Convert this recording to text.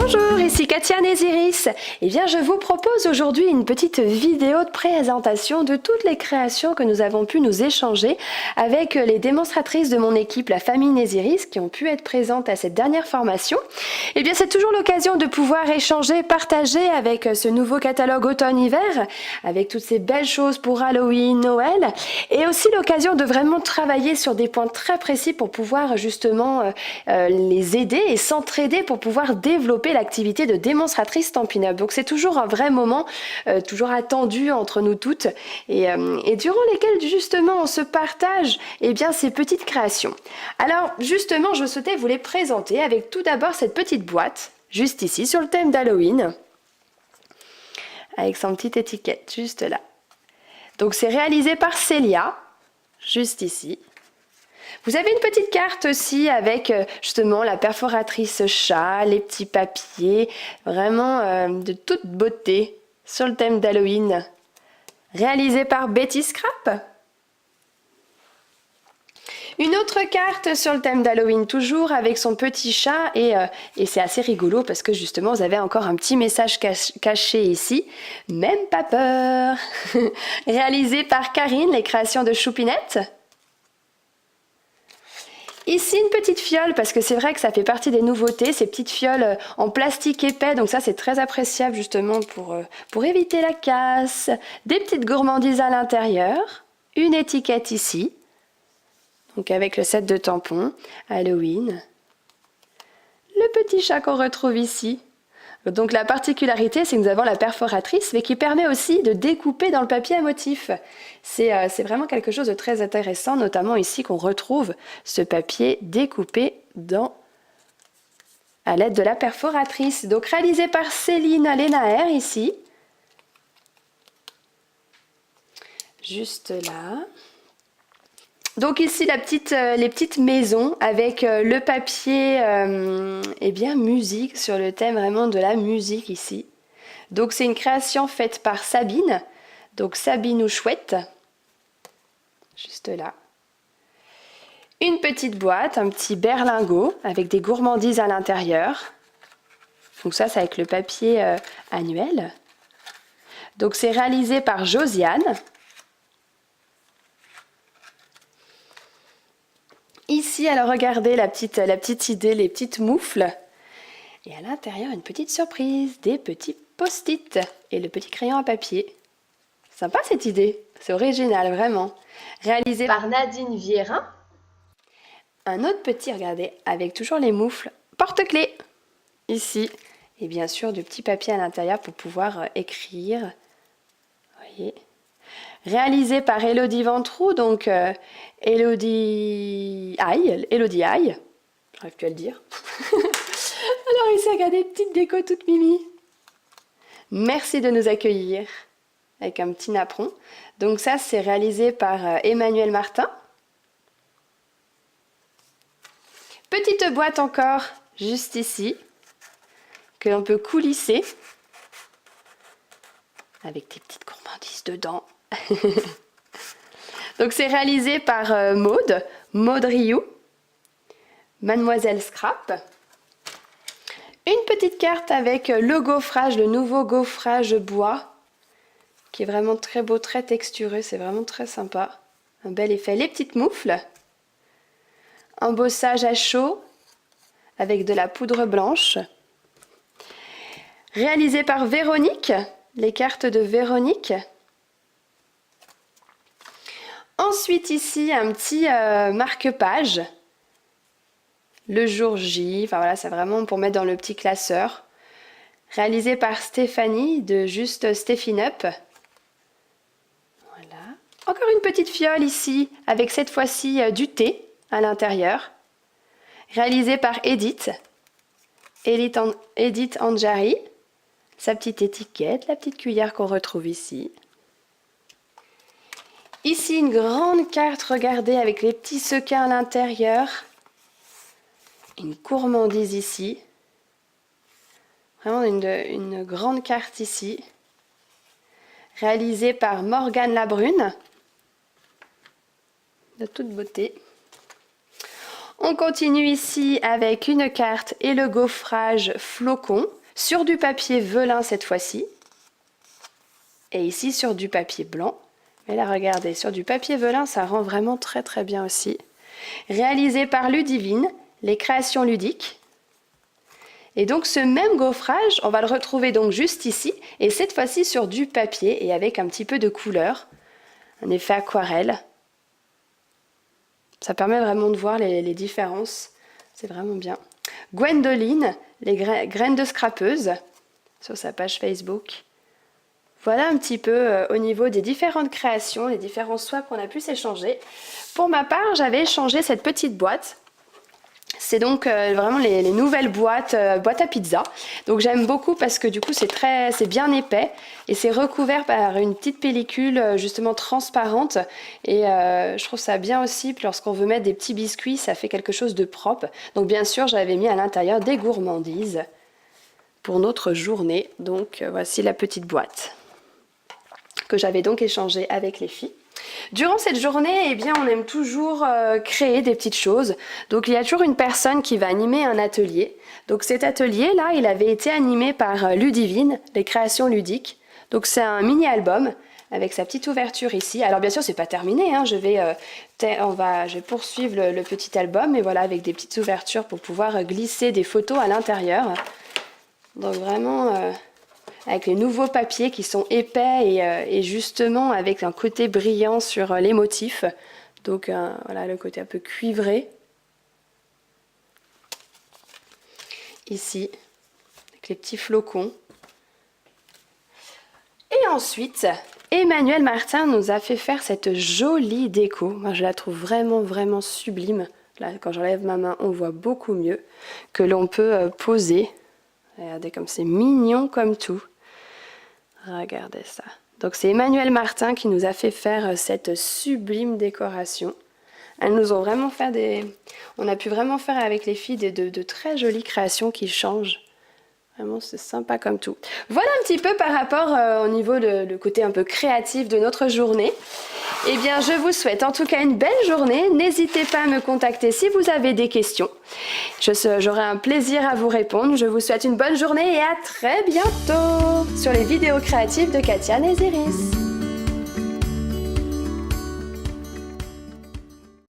Bonjour, ici Katia Néziris. Eh bien, je vous propose aujourd'hui une petite vidéo de présentation de toutes les créations que nous avons pu nous échanger avec les démonstratrices de mon équipe, la famille Néziris, qui ont pu être présentes à cette dernière formation. Eh bien, c'est toujours l'occasion de pouvoir échanger, partager avec ce nouveau catalogue automne-hiver, avec toutes ces belles choses pour Halloween, Noël, et aussi l'occasion de vraiment travailler sur des points très précis pour pouvoir justement les aider et s'entraider pour pouvoir développer l'activité de démonstratrice Stampin' Up. Donc c'est toujours un vrai moment, toujours attendu entre nous toutes et durant lesquels justement on se partage bien, ces petites créations. Alors justement je souhaitais vous les présenter avec tout d'abord cette petite boîte, juste ici sur le thème d'Halloween, avec son petite étiquette juste là. Donc c'est réalisé par Célia, juste ici. Vous avez une petite carte aussi avec justement la perforatrice chat, les petits papiers, vraiment de toute beauté sur le thème d'Halloween. Réalisé par Betty Scrap. Une autre carte sur le thème d'Halloween, toujours avec son petit chat et c'est assez rigolo parce que justement vous avez encore un petit message caché ici. Même pas peur. Réalisé par Karine, les créations de Choupinette. Ici une petite fiole parce que c'est vrai que ça fait partie des nouveautés, ces petites fioles en plastique épais, donc ça c'est très appréciable justement pour éviter la casse. Des petites gourmandises à l'intérieur, une étiquette ici, donc avec le set de tampons, Halloween. Le petit chat qu'on retrouve ici. Donc la particularité, c'est que nous avons la perforatrice, mais qui permet aussi de découper dans le papier à motif. C'est vraiment quelque chose de très intéressant, notamment ici qu'on retrouve ce papier découpé à l'aide de la perforatrice. Donc réalisé par Céline Lenaer ici. Juste là. Donc ici les petites maisons avec le papier musique sur le thème vraiment de la musique ici. Donc c'est une création faite par Sabine, donc Sabine ou Chouette, juste là. Une petite boîte, un petit berlingot avec des gourmandises à l'intérieur. Donc ça c'est avec le papier annuel. Donc c'est réalisé par Josiane. Ici, alors regardez la petite idée, les petites moufles. Et à l'intérieur, une petite surprise, des petits post-it et le petit crayon à papier. Sympa cette idée, c'est original, vraiment. Réalisé par Nadine Viérin. Un autre petit, regardez, avec toujours les moufles, porte-clés, ici. Et bien sûr, du petit papier à l'intérieur pour pouvoir écrire. Vous voyez. Réalisé par Elodie Ventroux, donc Elodie Aïe, j'arrive plus à le dire. Alors ici, regardez, petite déco toute mimi. Merci de nous accueillir avec un petit napperon. Donc ça, c'est réalisé par Emmanuel Martin. Petite boîte encore, juste ici, que l'on peut coulisser avec des petites gourmandises dedans. Donc c'est réalisé par Maud Rioux, Mademoiselle Scrap. Une petite carte avec le gaufrage, le nouveau gaufrage bois, qui est vraiment très beau, très texturé, c'est vraiment très sympa. Un bel effet. Les petites moufles. Embossage à chaud avec de la poudre blanche. Réalisé par Véronique, les cartes de Véronique. Ensuite ici un petit marque-page, le jour J, enfin voilà, c'est vraiment pour mettre dans le petit classeur. Réalisé par Stéphanie de Juste Stéphine Up. Voilà. Encore une petite fiole ici avec cette fois-ci du thé à l'intérieur. Réalisé par Edith Anjari. Sa petite étiquette, la petite cuillère qu'on retrouve ici. Ici, une grande carte, regardez, avec les petits sequins à l'intérieur. Une gourmandise ici. Vraiment une grande carte ici. Réalisée par Morgane Labrune. De toute beauté. On continue ici avec une carte et le gaufrage flocon sur du papier velin cette fois-ci. Et ici sur du papier blanc. Mais là regardez, sur du papier velin ça rend vraiment très très bien aussi. Réalisé par Ludivine, les créations ludiques. Et donc ce même gaufrage, on va le retrouver donc juste ici, et cette fois-ci sur du papier et avec un petit peu de couleur, un effet aquarelle. Ça permet vraiment de voir les différences, c'est vraiment bien. Gwendoline, les graines de scrapeuse, sur sa page Facebook. Voilà un petit peu au niveau des différentes créations, les différents swaps qu'on a pu s'échanger. Pour ma part, j'avais échangé cette petite boîte. C'est donc vraiment les nouvelles boîtes à pizza. Donc j'aime beaucoup parce que du coup c'est bien épais et c'est recouvert par une petite pellicule justement transparente. Et je trouve ça bien aussi lorsqu'on veut mettre des petits biscuits, ça fait quelque chose de propre. Donc bien sûr j'avais mis à l'intérieur des gourmandises pour notre journée. Donc voici la petite boîte que j'avais donc échangée avec les filles. Durant cette journée, eh bien, on aime toujours créer des petites choses. Donc il y a toujours une personne qui va animer un atelier. Donc cet atelier-là, il avait été animé par Ludivine, les créations ludiques. Donc c'est un mini-album avec sa petite ouverture ici. Alors bien sûr, c'est pas terminé, hein. Je vais poursuivre le petit album, mais voilà, avec des petites ouvertures pour pouvoir glisser des photos à l'intérieur. Donc vraiment... avec les nouveaux papiers qui sont épais et justement avec un côté brillant sur les motifs. Donc voilà le côté un peu cuivré. Ici, avec les petits flocons. Et ensuite, Emmanuel Martin nous a fait faire cette jolie déco. Moi je la trouve vraiment vraiment sublime. Là quand j'enlève ma main on voit beaucoup mieux. Que l'on peut poser. Regardez comme c'est mignon comme tout. Regardez ça. Donc c'est Emmanuel Martin qui nous a fait faire cette sublime décoration. Elles nous ont vraiment fait on a pu vraiment faire avec les filles de très jolies créations qui changent. Vraiment c'est sympa comme tout. Voilà un petit peu par rapport au niveau le côté un peu créatif de notre journée. Eh bien je vous souhaite en tout cas une belle journée. N'hésitez pas à me contacter si vous avez des questions. J'aurai un plaisir à vous répondre. Je vous souhaite une bonne journée et à très bientôt sur les vidéos créatives de Katia Néziris.